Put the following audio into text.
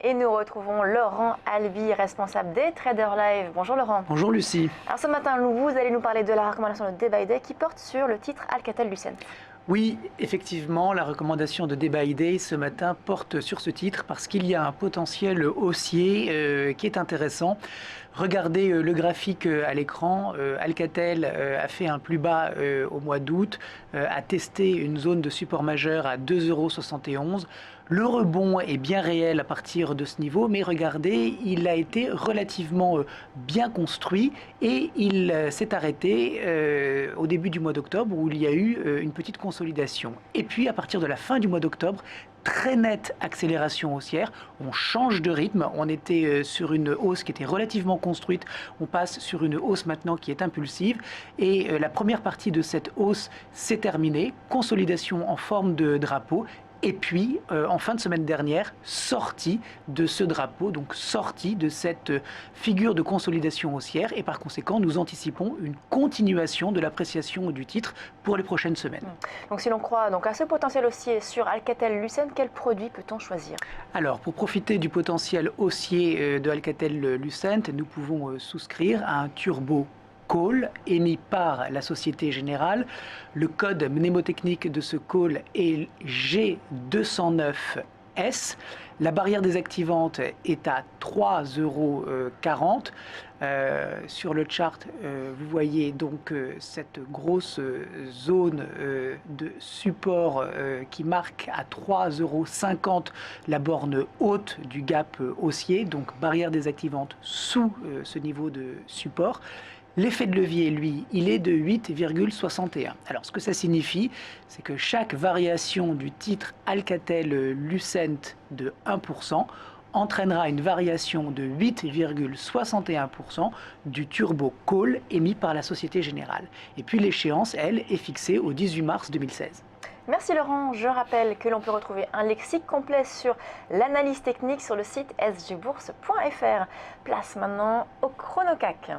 Et nous retrouvons Laurent Albi, responsable des Traders Live. Bonjour Laurent. Bonjour Lucie. Alors ce matin, vous allez nous parler de la recommandation de Day by Day qui porte sur le titre Alcatel-Lucent. Oui, effectivement, la recommandation de Day by Day ce matin porte sur ce titre parce qu'il y a un potentiel haussier qui est intéressant. Regardez le graphique à l'écran. Alcatel a fait un plus bas au mois d'août, a testé une zone de support majeur à 2,71 €. Le rebond est bien réel à partir de ce niveau, mais regardez, il a été relativement bien construit et il s'est arrêté au début du mois d'octobre où il y a eu une petite consolidation. Et puis à partir de la fin du mois d'octobre, très nette accélération haussière, on change de rythme, on était sur une hausse qui était relativement construite, on passe sur une hausse maintenant qui est impulsive et la première partie de cette hausse s'est terminée, consolidation en forme de drapeau. Et puis, en fin de semaine dernière, sortie de ce drapeau, donc sortie de cette figure de consolidation haussière. Et par conséquent, nous anticipons une continuation de l'appréciation du titre pour les prochaines semaines. Donc si l'on croit donc, à ce potentiel haussier sur Alcatel-Lucent, quel produit peut-on choisir? Alors, pour profiter du potentiel haussier de Alcatel-Lucent, nous pouvons souscrire à un turbo call émis par la Société Générale. Le code mnémotechnique de ce call est G209S. La barrière désactivante est à 3,40 €. Sur le chart, vous voyez donc cette grosse zone de support qui marque à 3,50 € la borne haute du gap haussier, donc barrière désactivante sous ce niveau de support. L'effet de levier, lui, il est de 8,61. Alors, ce que ça signifie, c'est que chaque variation du titre Alcatel-Lucent de 1% entraînera une variation de 8,61% du turbo call émis par la Société Générale. Et puis l'échéance, elle, est fixée au 18 mars 2016. Merci Laurent. Je rappelle que l'on peut retrouver un lexique complet sur l'analyse technique sur le site sgbourse.fr. Place maintenant au ChronoCAC.